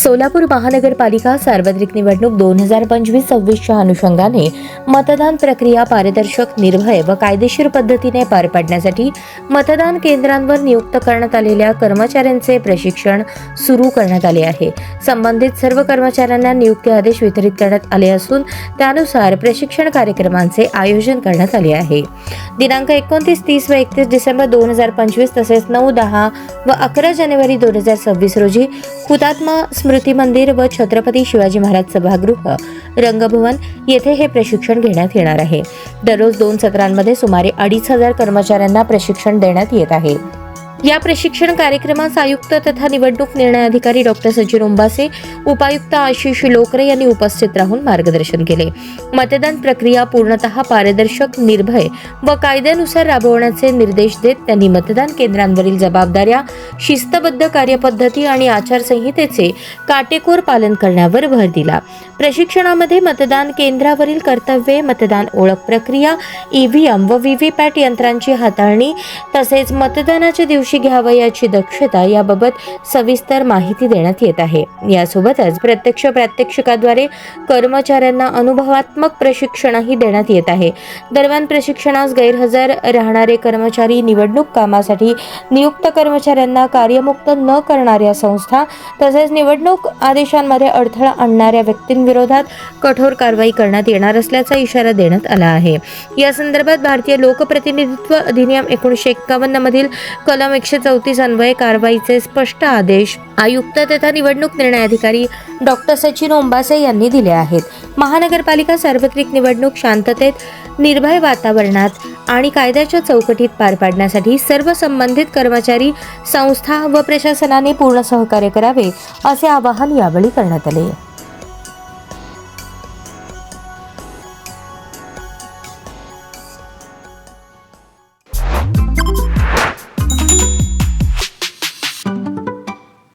सोलापूर महानगरपालिका सार्वत्रिक निवडणूक 2025-26च्या अनुषंगाने मतदान प्रक्रिया पारदर्शक, निर्भय व कायदेशीर पद्धतीने पार पाडण्यासाठी मतदान केंद्रांवर नियुक्त करण्यात आलेल्या कर्मचाऱ्यांचे प्रशिक्षण सुरू करण्यात आले आहे. संबंधित सर्व कर्मचाऱ्यांना नियुक्ती आदेश वितरित करण्यात आले असून त्यानुसार प्रशिक्षण कार्यक्रमांचे आयोजन करण्यात आले आहे. दिनांक 29, 30 व 31 डिसेंबर 2025 तसेच 9, 10 व 11 जानेवारी 2026 रोजी हुतात्मा स्मृती मंदिर व छत्रपती शिवाजी महाराज सभागृह, रंगभवन येथे हे प्रशिक्षण घेण्यात येणार आहे. दररोज 2 सत्रांमध्ये सुमारे 2,500 कर्मचाऱ्यांना प्रशिक्षण देण्यात येत आहे. या प्रशिक्षण कार्यक्रमास आयुक्त तथा निवडणूक निर्णय अधिकारी डॉक्टर सचिन ओंबासे, उपायुक्त आशिष लोकरे यांनी उपस्थित राहून मार्गदर्शन केले. मतदान प्रक्रिया पूर्णतः पारदर्शक, निर्भय व कायद्यानुसार राबवण्याचे निर्देश देत त्यांनी मतदान केंद्रांवरील जबाबदाऱ्या, शिस्तबद्ध कार्यपद्धती आणि आचारसंहितेचे काटेकोर पालन करण्यावर भर दिला. प्रशिक्षणामध्ये मतदान केंद्रावरील कर्तव्ये, मतदान ओळख प्रक्रिया, ईव्हीएम व व्हीव्हीपॅट यंत्रांची हाताळणी तसेच मतदानाच्या दिवशी घ्यावयाची दक्षता याबाबत सविस्तर माहिती देण्यात येत आहे. यासोबतच प्रत्यक्ष प्रात्यक्षिकाद्वारे कर्मचाऱ्यांना अनुभवात्मक प्रशिक्षणही देण्यात येत आहे. दरम्यान प्रशिक्षणास गैरहजर राहणारे कर्मचारी, निवडणूक कामासाठी नियुक्त कर्मचाऱ्यांना कार्यमुक्त न करणाऱ्या संस्था तसेच निवडणूक आदेशांमध्ये अडथळा आणणाऱ्या व्यक्तींविरोधात कठोर कारवाई करण्यात येणार असल्याचा इशारा देण्यात आला आहे. या संदर्भात भारतीय लोकप्रतिनिधित्व अधिनियम 1951 मधील कलम 134 अन्वये कारवाईचे स्पष्ट आदेश आयुक्त तथा निवडणूक निर्णय अधिकारी डॉक्टर सचिन ओंबासे यांनी दिले आहेत. महानगरपालिका सार्वत्रिक निवडणूक शांततेत, निर्भय वातावरणात आणि कायद्याच्या चौकटीत पार पाडण्यासाठी सर्व संबंधित कर्मचारी, संस्था व प्रशासनाने पूर्ण सहकार्य करावे असे आवाहन यावेळी करण्यात आले.